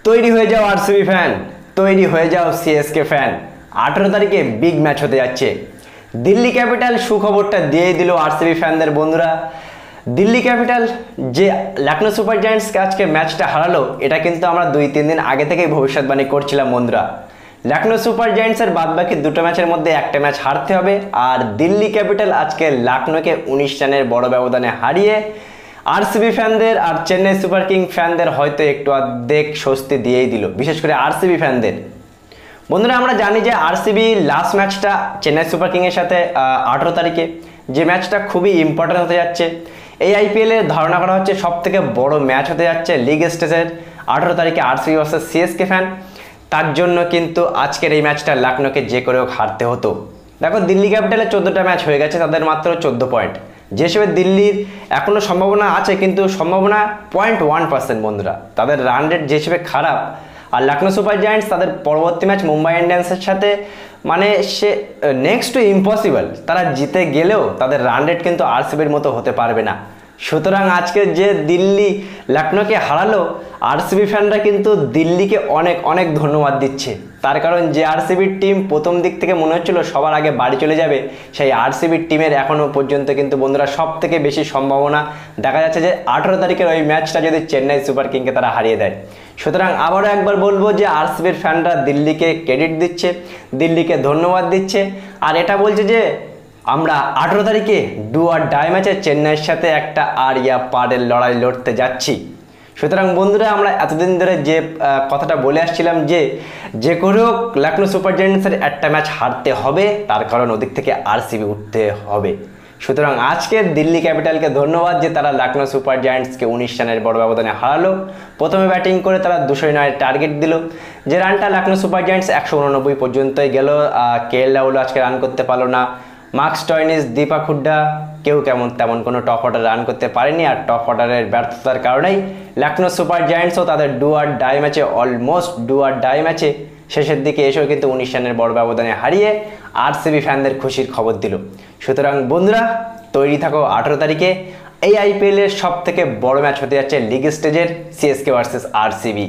তৈরি হয়ে যাও আরসিবি ফ্যান, তৈরি হয়ে যাও সিএসকে ফ্যান। 18 তারিখে বিগ ম্যাচ হতে যাচ্ছে। দিল্লি ক্যাপিটাল সুখবরটা দিয়ে দিল আরসিবি ফ্যানদের। বন্ধুরা, দিল্লি ক্যাপিটাল যে লখনৌ সুপার জায়ান্টসকে আজকে ম্যাচটা হারালো, এটা কিন্তু আমরা 2-3 দিন আগে থেকেই ভবিষ্যৎবাণী করছিলাম। বন্ধুরা, লখনৌ সুপার জায়ান্টসের বাদবাকি দুটো ম্যাচের মধ্যে একটা ম্যাচ হারতে হবে, আর দিল্লি ক্যাপিটাল আজকে লখনৌকে 19 রানের বড় ব্যবধানে হারিয়ে আরসিবি ফ্যানদের আর চেন্নাই সুপার কিং ফ্যানদের হয়তো একটু অর্ধেক স্বস্তি দিয়েই দিল, বিশেষ করে আরসিবি ফ্যানদের। বন্ধুরা, আমরা জানি যে আরসিবি লাস্ট ম্যাচটা চেন্নাই সুপার কিংয়ের সাথে 18 তারিখে, যে ম্যাচটা খুবই ইম্পর্টেন্ট হতে যাচ্ছে। এই আইপিএলে ধারণা করা হচ্ছে সব থেকে বড় ম্যাচ হতে যাচ্ছে লিগ স্টেজের 18 তারিখে আরসিবি ভার্সেস সিএসকে ফ্যান। তার জন্য কিন্তু আজকের এই ম্যাচটা লখনৌকে যে করেও হারতে হতো। দেখো, দিল্লি ক্যাপিটালের 14টা ম্যাচ হয়ে গেছে, তাদের মাত্র 14 পয়েন্ট। যে হিসেবে দিল্লির এখনও সম্ভাবনা আছে, কিন্তু সম্ভাবনা 0.1%। বন্ধুরা, তাদের রান রেট যে হিসেবে খারাপ, আর লখনৌ সুপার জায়ান্টস তাদের পরবর্তী ম্যাচ মুম্বাই ইন্ডিয়ান্সের সাথে মানে সে নেক্সট টু ইম্পসিবল। তারা জিতে গেলেও তাদের রান রেট কিন্তু আরসিবির মতো হতে পারবে না। সুতরাং আজকে যে দিল্লি লখনৌকে হারালো, আরসিবি ফ্যানরা কিন্তু দিল্লিকে অনেক অনেক ধন্যবাদ দিচ্ছে। তার কারণ যে আরসিবির টিম প্রথম দিক থেকে মনে হচ্ছিল সবার আগে বাড়ি চলে যাবে, সেই আরসিবির টিমের এখনও পর্যন্ত কিন্তু বন্ধুরা সব থেকে বেশি সম্ভাবনা দেখা যাচ্ছে যে 18 তারিখের ওই ম্যাচটা যদি চেন্নাই সুপার কিংকে তারা হারিয়ে দেয়। সুতরাং আবারও একবার বলবো যে আরসিবির ফ্যানরা দিল্লিকে ক্রেডিট দিচ্ছে, দিল্লিকে ধন্যবাদ দিচ্ছে, আর এটা বলছে যে আমরা 18 তারিখে ডু আর ডাই ম্যাচে চেন্নাইয়ের সাথে একটা আর ইয়া পারের লড়াই লড়তে যাচ্ছি। সুতরাং বন্ধুরা, আমরা এতদিন ধরে যে কথাটা বলে আসছিলাম যে করেও লখনৌ সুপার জায়ান্টসের একটা ম্যাচ হারতে হবে, তার কারণ ওদিক থেকে আরসিবি উঠতে হবে। সুতরাং আজকে দিল্লি ক্যাপিটালকে ধন্যবাদ যে তারা লখনৌ সুপার জায়ান্টসকে 19 রানের বড় ব্যবধানে হারালো। প্রথমে ব্যাটিং করে তারা 209 টার্গেট দিল, যে রানটা লখনৌ সুপার জায়ান্টস 189 পর্যন্তই গেল। কেএল রাহুল আজকে রান করতে পারলো না। মার্কস স্টোয়নিস, দীপক হুড্ডা কেউ তেমন কোনো টপ অর্ডার রান করতে পারেনি, আর টপ অর্ডারের ব্যর্থতার কারণেই লখনৌ সুপার জায়ান্টসও তাদের ডু আর ডাই ম্যাচে, অলমোস্ট ডু আর ডাই ম্যাচে শেষের দিকে এসেও কিন্তু 19 রানের বড় ব্যবধানে হারিয়ে আরসিবি ফ্যানদের খুশির খবর দিল। সুতরাং বন্ধুরা, তৈরি থাকো 18 তারিখে এই আইপিএলের সব থেকে বড় ম্যাচ হতে যাচ্ছে লিগ স্টেজের সিএসকে ভার্সেস আরসিবি।